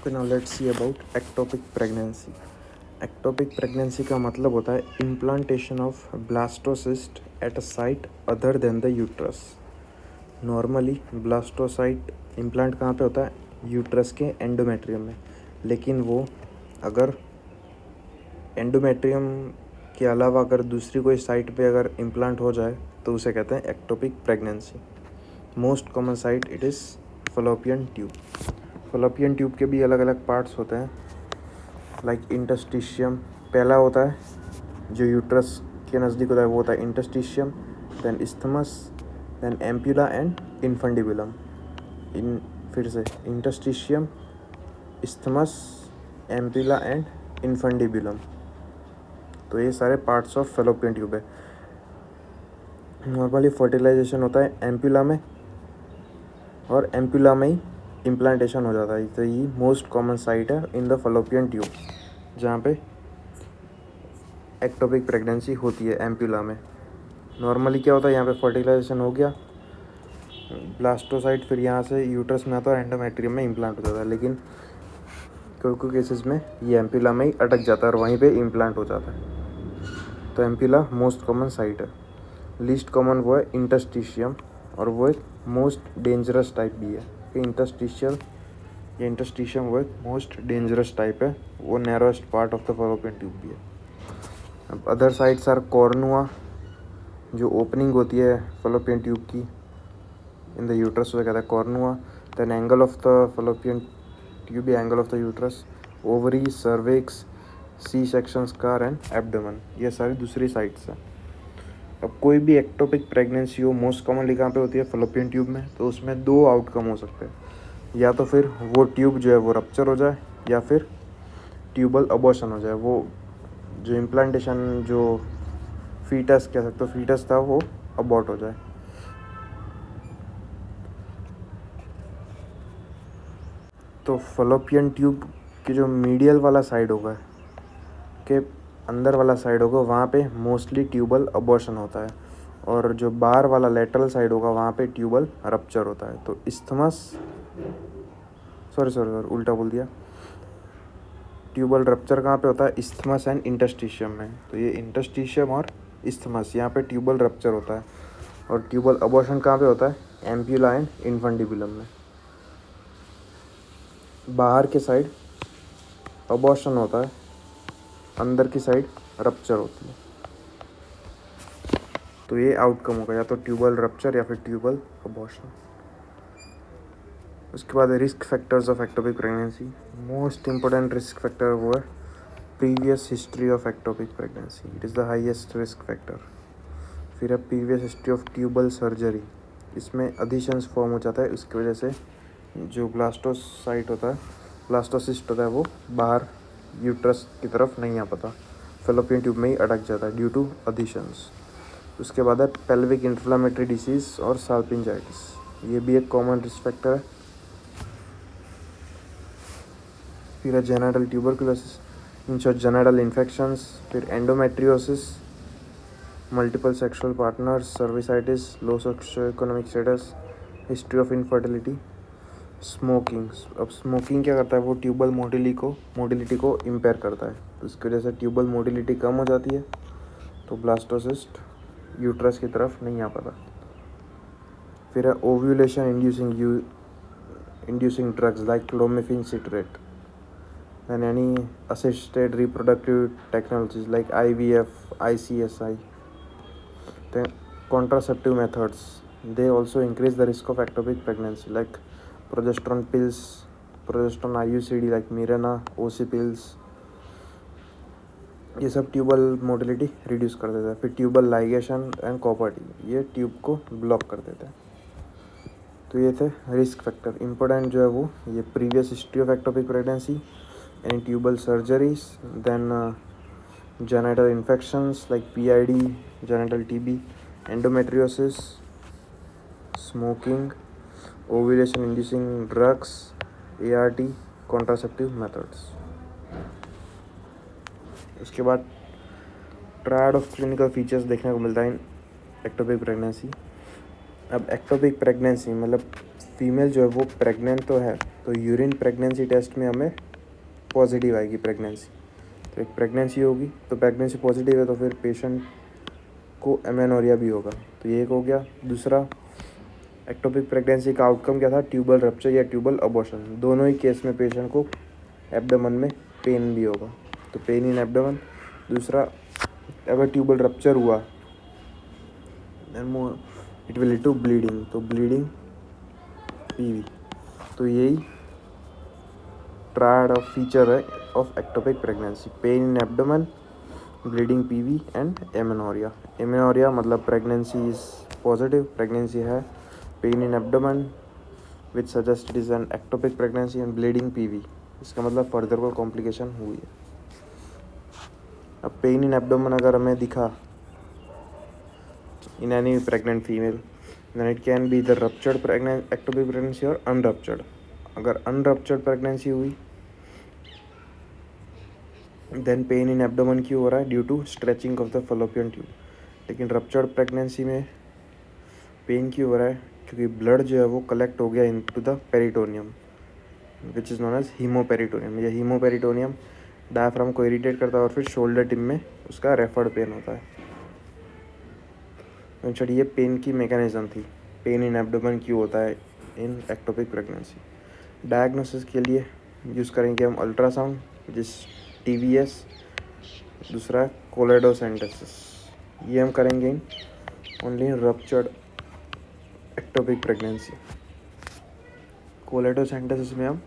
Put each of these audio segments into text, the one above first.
Okay, now let's see about ectopic pregnancy. Ectopic pregnancy का मतलब होता है implantation of blastocyst at a site other than the uterus. Normally blastocyte implant कहाँ पे होता है? यूट्रस के एंडोमेट्रियम में। लेकिन वो अगर एंडोमेट्रियम के अलावा अगर दूसरी कोई साइट पे अगर इम्प्लांट हो जाए तो उसे कहते हैं ectopic pregnancy. Most common site it is Fallopian tube. Fallopian tube के भी अलग अलग पार्ट्स होते हैं, लाइक इंटस्टिशियम। पहला होता है जो यूट्रस के नज़दीक होता है, वो होता है interstitium, then isthmus, then ampulla and infundibulum. फिर से interstitium, isthmus, ampulla and infundibulum. तो ये सारे पार्ट्स ऑफ फलोपियन ट्यूब है। नॉर्मली फर्टिलाइजेशन होता है एम्प्यूला में, और एम्प्यूला में ही इम्प्लांटेशन हो जाता है। तो ये मोस्ट कॉमन साइट है इन द फलोपियन ट्यूब, जहाँ पे एक्टोपिक प्रेगनेंसी होती है एम्प्यूला में। नॉर्मली क्या होता है, यहाँ पे फर्टिलाइजेशन हो गया, ब्लास्टोसाइट फिर यहाँ से यूट्रस में आता है, एंडोमेट्रियम में इम्प्लांट हो जाता है। लेकिन कोई कोई केसेस में ये एम्प्यूला में ही अटक जाता है और वहीं पे इम्प्लांट हो जाता है। तो एम्प्यूला मोस्ट कॉमन साइट है। लीस्ट कॉमन वो है इंटस्टिशियम, और वो एक मोस्ट डेंजरस टाइप भी है कि इंटस्टिशियम वो एक मोस्ट डेंजरस टाइप है, वो narrowest part of the fallopian tube भी है। अब अदर साइड्स आर कॉर्नुआ, जो ओपनिंग होती है फलोपियन ट्यूब की इन द यूट्रस, वो कहता है cornua. Then angle of the fallopian tube, angle of the uterus, ovary, cervix, C section scar and abdomen, ये सारी दूसरी साइड्स हैं। अब कोई भी एक्टोपिक प्रेगनेंसी हो, मोस्ट कॉमनली कहाँ पे होती है? फलोपियन ट्यूब में। तो उसमें दो आउटकम हो सकते हैं, या तो फिर वो ट्यूब जो है वो रप्चर हो जाए, या फिर ट्यूबल अबॉर्शन हो जाए। वो जो इम्प्लांटेशन जो फीटस कह सकते हो फीटस था, वो अबॉर्ट हो जाए। तो फलोपियन ट्यूब की जो मीडियल वाला साइड होगा, के अंदर वाला साइड होगा, वहाँ पे मोस्टली ट्यूबल अबॉर्शन होता है, और जो बाहर वाला लेटरल साइड होगा वहाँ पे ट्यूबल रप्चर होता है। तो इस्थमस, सॉरी उल्टा बोल दिया। ट्यूबल रप्चर कहाँ पे होता है? इस्थमस एंड इंटस्टिशियम में। तो ये इंटस्टिशियम और इस्थमस, यहाँ पे ट्यूबल रप्चर होता है। और ट्यूबल अबॉर्शन कहाँ पे होता है? एम्प्यूला एंड इन्फंडिबुलम में। बाहर के साइड अबॉर्शन होता है, अंदर की साइड रप्चर होती है। तो ये आउटकम होगा, या तो ट्यूबल रप्चर या फिर ट्यूबल अबॉर्शन। उसके बाद risk factors of ectopic pregnancy. Most important risk factor वो है previous history of ectopic pregnancy, it is the highest risk factor. फिर है previous history of tubal surgery, इसमें अडिशंस फॉर्म हो जाता है, उसकी वजह से जो ब्लास्टोसाइट होता है, ब्लास्टोसिस्ट होता है, वो बाहर यूट्रस की तरफ नहीं आ पाता, फलोपियन ट्यूब में ही अटक जाता है ड्यू टू अडिशंस। उसके बाद है पेल्विक इन्फ्लामेटरी डिसीज़ और साल्पिंजाइटिस, ये भी एक कॉमन रिस्क फैक्टर है। फिर है genital tuberculosis, in short genital infections. फिर endometriosis, multiple sexual partners, cervicitis, low socio economic status, history of infertility, smoking. अब स्मोकिंग क्या करता है? वो ट्यूबल मोटिलिटी को इम्पेयर करता है, तो इसकी वजह से ट्यूबल मोटिलिटी कम हो जाती है, तो ब्लास्टोसिस्ट यूट्रस की तरफ नहीं आ पाता। फिर है ovulation inducing drugs like clomiphene citrate, and any assisted reproductive technologies like IVF, ICSI. Then contraceptive methods, they also increase the risk of ectopic pregnancy like progesterone pills, progesterone IUCD like Mirena, OC pills, ये सब tubal motility reduce कर देता है। फिर tubal ligation and copper T, ये tube को block कर देता है। तो ये थे रिस्क फैक्टर। इंपॉर्टेंट जो है वो ये previous history of ectopic pregnancy, any tubal surgeries, then genital infections like PID, genital TB, endometriosis, smoking, ovulation inducing drugs, ART, contraceptive methods. उसके बाद ट्रायड ऑफ क्लिनिकल फीचर्स देखने को मिलता है इन एक्टोपिक प्रेगनेंसी। अब एक्टोपिक प्रेगनेंसी मतलब female जो है वो प्रेग्नेंट तो है, तो यूरिन प्रेगनेंसी टेस्ट में हमें पॉजिटिव आएगी प्रेगनेंसी। तो एक प्रेगनेंसी होगी, तो प्रेगनेंसी पॉजिटिव है तो फिर पेशेंट को एमेनोरिया भी होगा। तो ये एक हो गया। दूसरा, एक्टोपिक प्रेगनेंसी का आउटकम क्या था? ट्यूबल रप्चर या ट्यूबल अबॉर्शन। दोनों ही केस में पेशेंट को एब्डोमेन में पेन भी होगा, तो पेन इन एब्डोमेन। दूसरा, अगर ट्यूबल रप्चर हुआ then it will lead to bleeding, तो ब्लीडिंग पीवी। तो यही ट्रायड ऑफ फीचर है of ectopic pregnancy: pain in abdomen, bleeding PV and amenorrhoea. Amenorrhoea मतलब प्रेगनेंसी इज पॉजिटिव, प्रेगनेंसी है, pain in abdomen which suggest it is an ectopic pregnancy and bleeding PV, इसका मतलब further कोई complication हुई है। अब pen in abdomen अगर हमें दिखा in any pregnant female, then it can be the ruptured ectopic pregnancy or unruptured. अगर unruptured pregnancy हुई then pain in abdomen क्यों हो रहा है? Due to stretching of the fallopian tube। लेकिन ruptured pregnancy में पेन क्यों हो रहा है? क्योंकि ब्लड जो है वो कलेक्ट हो गया into the peritoneum which is known as haemoperitoneum. ये हीमोपेरिटोनियम डायफ्राम को इरिटेट करता है और फिर शोल्डर टिप में उसका रेफर्ड पेन होता है। चलिए, ये पेन की मैकेनिज्म थी, पेन इन एब्डोमेन क्यों होता है इन एक्टोपिक प्रेगनेंसी। डायग्नोसिस के लिए यूज़ करेंगे हम अल्ट्रासाउंड जिस TVS। दूसरा कोलेडोसेंटेसिस, ये हम करेंगे in only in ruptured ectopic pregnancy. Culdocentesis में हम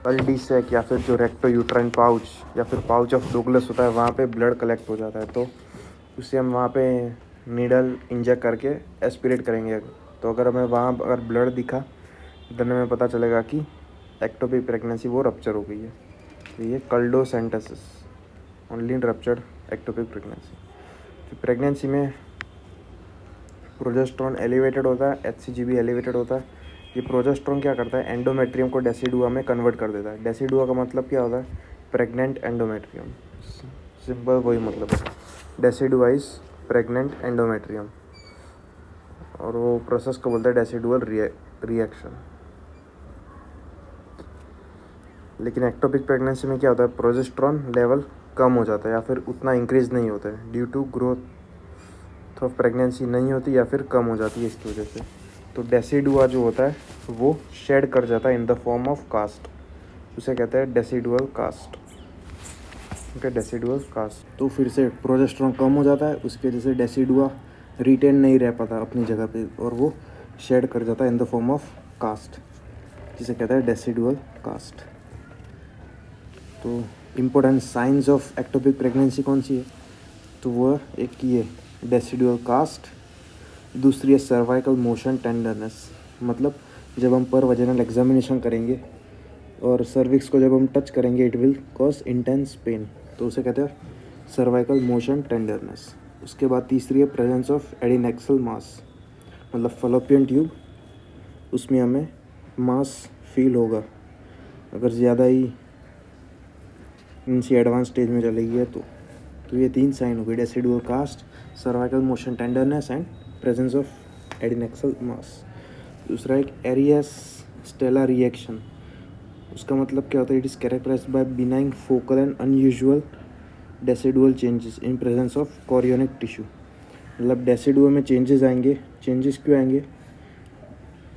LD-SEC या फिर जो रेक्टो यूट्राइन पाउच या फिर पाउच ऑफ डोगलस होता है वहाँ पे ब्लड कलेक्ट हो जाता है, तो उससे हम वहाँ पे नीडल इंजेक्ट करके एस्पिरेट करेंगे। तो अगर हमें वहाँ अगर ब्लड दिखा देन हमें पता चलेगा कि एक्टोपिक प्रेगनेंसी वो रप्चर हो गई है। तो ये culdocentesis only in ruptured ectopic pregnancy. फिर प्रेगनेंसी में प्रोजेस्टेरॉन एलिवेटेड होता है, HCG भी एलिवेटेड होता है। ये प्रोजेस्टेरॉन क्या करता है? एंडोमेट्रियम को डेसिडुआ में कन्वर्ट कर देता है। डेसिडुआ का मतलब क्या होता है? Pregnant endometrium. सिंपल वही मतलब है, डेसिडुआ इज प्रेग्नेंट एंडोमेट्रियम, और वो प्रोसेस को बोलता है डेसिडुअल रिएक्शन। लेकिन एक्टोपिक प्रेगनेंसी में क्या होता है? प्रोजेस्टेरॉन लेवल कम हो जाता है या फिर उतना इंक्रीज नहीं होता है, due to growth of pregnancy नहीं होती या फिर कम हो जाती है इसकी वजह से। तो डेसिडुआ जो होता है वो शेड कर जाता है in the form of cast, उसे कहते हैं decidual cast. Okay, decidual cast. तो फिर से प्रोजेस्टेरॉन कम हो जाता है, उसकी वजह से डेसिडुआ रिटेन नहीं रह पाता अपनी जगह पे और वो शेड कर जाता है in the form of cast, जिसे कहते हैं डेसिडुअल कास्ट। तो important signs of ectopic pregnancy कौन सी है? तो वो एक ये डेसिडुअल कास्ट, दूसरी है सर्वाइकल मोशन टेंडरनेस। मतलब जब हम पर वजाइनल एग्जामिनेशन करेंगे और सर्विक्स को जब हम टच करेंगे it will cause intense pen, तो उसे कहते हैं सर्वाइकल मोशन टेंडरनेस। उसके बाद तीसरी है प्रेजेंस ऑफ एडिनेक्सल मास, मतलब फलोपियन ट्यूब, उसमें हमें मास फील होगा अगर ज़्यादा ही इनसी एडवांस स्टेज में चली गई है तो ये 3 साइन हो गई: decidual cast, cervical motion tenderness and presence of adnexal mass. दूसरा एक एरियस स्टेला रिएक्शन, उसका मतलब क्या होता है? It is characterised by benign focal and unusual decidual changes in presence of chorionic tissue. मतलब डेसिडुआ में चेंजेस आएंगे, चेंजेस क्यों आएंगे?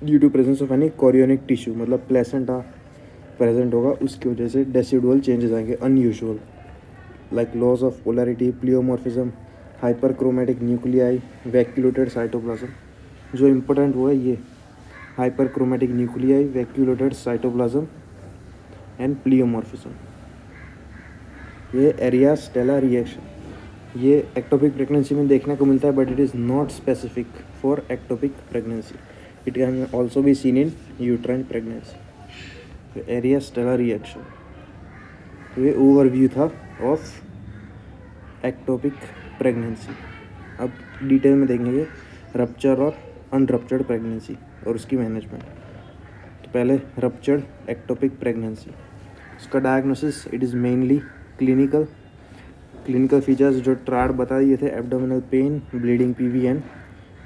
Due to presence of any chorionic tissue, मतलब प्लेसेंटा प्रेजेंट होगा, उसकी वजह से डेसिडुअल चेंजेस आएंगे unusual, like loss of polarity, pleomorphism, hyperchromatic nuclei, vacuolated cytoplasm. जो इम्पोर्टेंट वो है ये hyperchromatic nuclei, vacuolated cytoplasm and pleomorphism. ये एरिया स्टेला रिएक्शन ये एक्टोपिक प्रेगनेंसी में देखने को मिलता है, but it is not specific for ectopic pregnancy. It can also be seen in uterine pregnancy. Area Stella reaction, तो ये ओवरव्यू था ऑफ एक्टोपिक प्रेगनेंसी। अब डिटेल में देखेंगे रप्चर और अनरप्चर्ड प्रेगनेंसी और उसकी मैनेजमेंट। तो पहले रप्चर्ड एक्टोपिक प्रेगनेंसी, उसका diagnosis it is mainly clinical features जो ट्रायड बता दिए थे: abdominal pain, bleeding PV and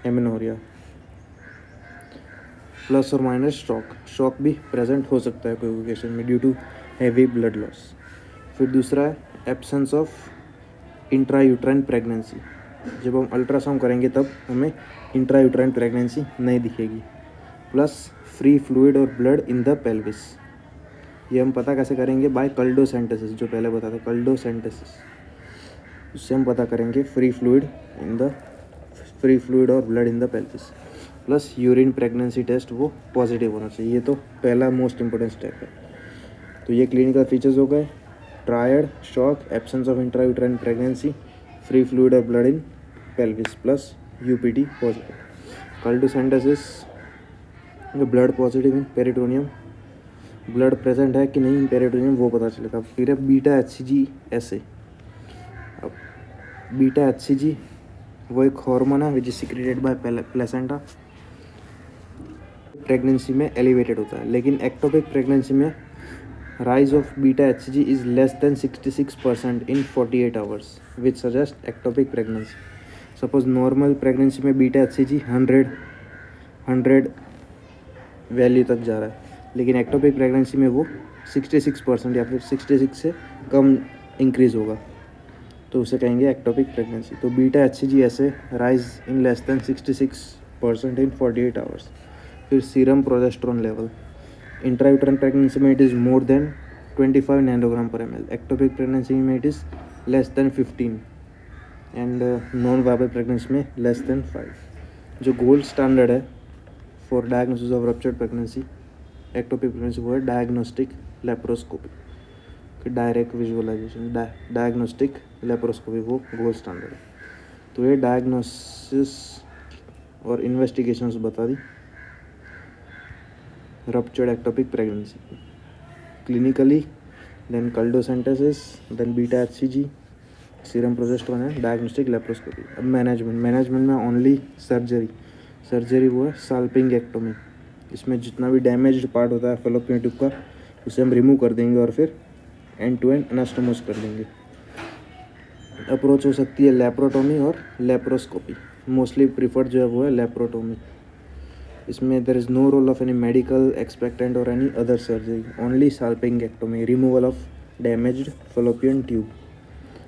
amenorrhoea. Plus और माइनस शॉक भी प्रेजेंट हो सकता है कोई ओकेशन में due to heavy blood loss. फिर दूसरा है एब्सेंस ऑफ इंट्रायूट्राइन प्रेगनेंसी। जब हम अल्ट्रासाउंड करेंगे तब हमें इंट्रायूट्राइन प्रेगनेंसी नहीं दिखेगी। प्लस फ्री फ्लूइड और ब्लड इन द पेल्विस। ये हम पता कैसे करेंगे? बाय कल्डोसेंटेसिस, जो पहले बताया था कल्डोसेंटेसिस। उससे हम पता करेंगे फ्री फ्लूइड और blood in the pelvis. Plus urine pregnancy test वो पॉजिटिव होना चाहिए। ये तो पहला मोस्ट इंपॉर्टेंट स्टेप है। तो ये क्लिनिकल फीचर्स हो गए: triad, shock, absence of intrauterine pregnancy, free fluid और blood in pelvis, plus UPT positive. Culdocentesis, blood positive in peritoneum, blood present है कि नहीं इन पेरिटोनियम वो पता चलेगा। फिर है बीटा एचसीजी ऐसे। अब बीटा एचसीजी वो एक हार्मोन है which is secreted by placenta. Pregnancy में एलिवेटेड होता है, लेकिन एक्टोपिक प्रेगनेंसी में rise of beta HCG is less than 66% in 48 hours which suggest ectopic pregnancy. Suppose normal pregnancy में बीटा एचसीजी 100 वैल्यू तक जा रहा है, लेकिन एक्टोपिक प्रेगनेंसी में वो 66% या फिर 66 से कम इंक्रीज़ होगा, तो उसे कहेंगे एक्टोपिक प्रेगनेंसी। तो बीटा एचसीजी ऐसे rise in less than 66% in 48 hours. फिर serum progesterone level, intrauterine pregnancy में it is more than 25 nanogram पर ml, एक्टोपिक प्रेगनेंसी में it is less than 15 and non viable pregnancy में less than 5। जो gold standard है for diagnosis of ruptured pregnancy ectopic pregnancy वो है diagnostic laparoscopy, direct visualisation, diagnostic laparoscopy वो gold standard है। तो ये डायग्नोसिस और इन्वेस्टिगेशंस बता दी ruptured ectopic pregnancy clinically, then culdocentesis, then beta HCG, serum progesterone है, डायग्नोस्टिक लेप्रोस्कोपी। अब मैनेजमेंट में ओनली सर्जरी वो है साल्पिंगेक्टोमी। इसमें जितना भी डैमेज्ड पार्ट होता है फैलोपियन ट्यूब का उसे हम रिमूव कर देंगे और फिर एंड टू एंड एनास्टोमोस कर देंगे। अप्रोच हो सकती है लेप्रोटोमी और लेप्रोस्कोपी। मोस्टली प्रीफर्ड जो है वो है लेप्रोटोमी। इसमें there is no role of any medical expectant और any other surgery, only salpingectomy, removal of damaged fallopian tube.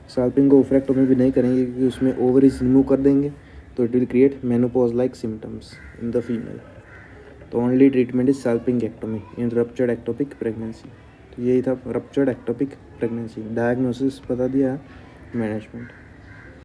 Salpingoophorectomy भी नहीं करेंगे क्योंकि उसमें ओवरीज रिमूव कर देंगे तो it will create menopause like symptoms in the female. तो only treatment is salpingectomy in ruptured ectopic pregnancy. तो यही था रप्चर्ड एक्टोपिक प्रेगनेंसी। डायग्नोसिस बता दिया, मैनेजमेंट।